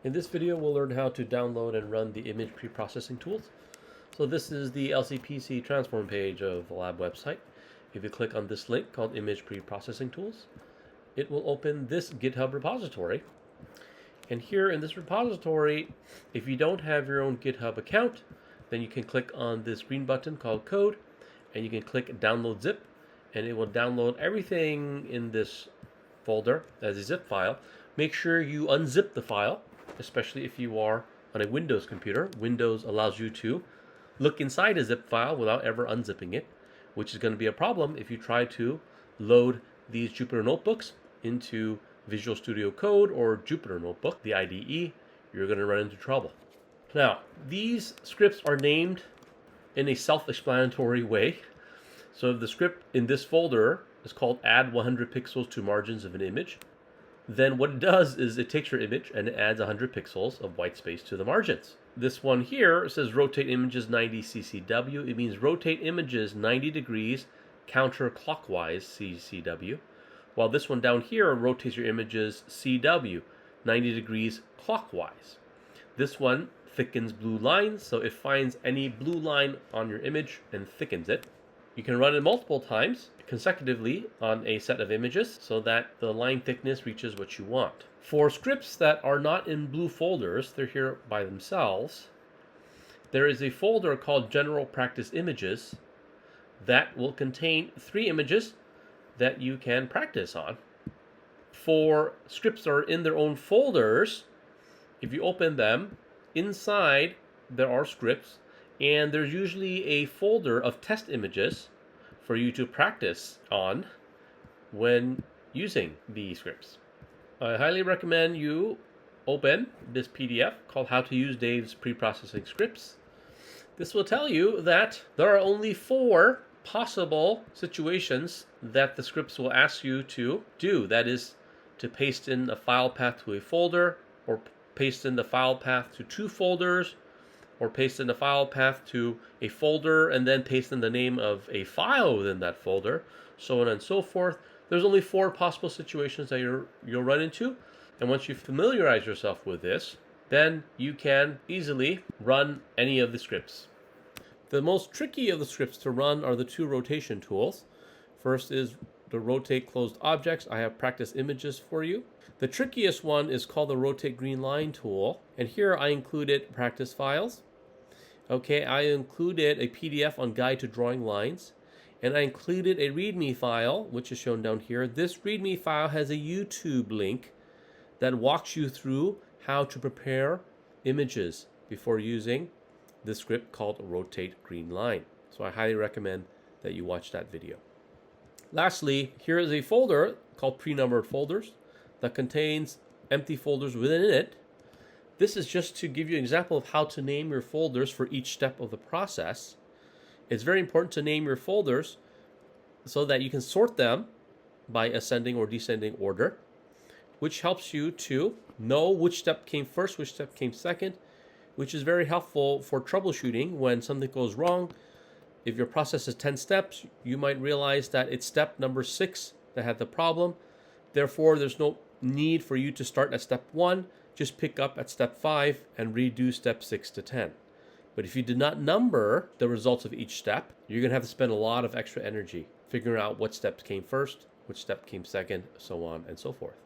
In this video, we'll learn how to download and run the image preprocessing tools. So this is the LCPC transform page of the lab website. If you click on this link called Image Preprocessing Tools, it will open this GitHub repository. And here in this repository, if you don't have your own GitHub account, then you can click on this green button called Code, and you can click Download Zip, and it will download everything in this folder as a zip file. Make sure you unzip the file, especially if you are on a Windows computer. Windows allows you to look inside a zip file without ever unzipping it, which is going to be a problem if you try to load these Jupyter notebooks into Visual Studio Code or Jupyter Notebook, the IDE. You're going to run into trouble. Now, these scripts are named in a self-explanatory way. So the script in this folder is called add 100 pixels to margins of an image. Then what it does is it takes your image and it adds 100 pixels of white space to the margins. This one here says rotate images 90 CCW. It means rotate images 90 degrees counterclockwise CCW. While this one down here rotates your images CW 90 degrees clockwise. This one thickens blue lines, so it finds any blue line on your image and thickens it. You can run it multiple times consecutively on a set of images so that the line thickness reaches what you want. For scripts that are not in blue folders, they're here by themselves, there is a folder called General Practice Images that will contain 3 images that you can practice on. For scripts that are in their own folders, if you open them, inside there are scripts, and there's usually a folder of test images for you to practice on when using the scripts. I highly recommend you open this PDF called How to Use Dave's Preprocessing Scripts. This will tell you that there are only 4 possible situations that the scripts will ask you to do. That is, to paste in a file path to a folder, or paste in the file path to 2 folders, or paste in the file path to a folder and then paste in the name of a file within that folder, so on and so forth. There's only 4 possible situations that you'll run into, and once you familiarize yourself with this, then you can easily run any of the scripts. The most tricky of the scripts to run are the 2 rotation tools. First is the rotate closed objects. I have practice images for you. The trickiest one is called the rotate green line tool, and here I included practice files. Okay, I included a PDF on guide to drawing lines, and I included a README file, which is shown down here. This README file has a YouTube link that walks you through how to prepare images before using this script called rotate green line. So I highly recommend that you watch that video. Lastly, here is a folder called pre-numbered folders that contains empty folders within it. This is just to give you an example of how to name your folders for each step of the process. It's very important to name your folders so that you can sort them by ascending or descending order, which helps you to know which step came first, which step came second, which is very helpful for troubleshooting when something goes wrong. If your process is 10 steps, you might realize that it's step number 6 that had the problem. Therefore, there's no need for you to start at step 1. Just pick up at step 5 and redo step 6 to 10. But if you did not number the results of each step, you're going to have to spend a lot of extra energy figuring out what steps came first, which step came second, so on and so forth.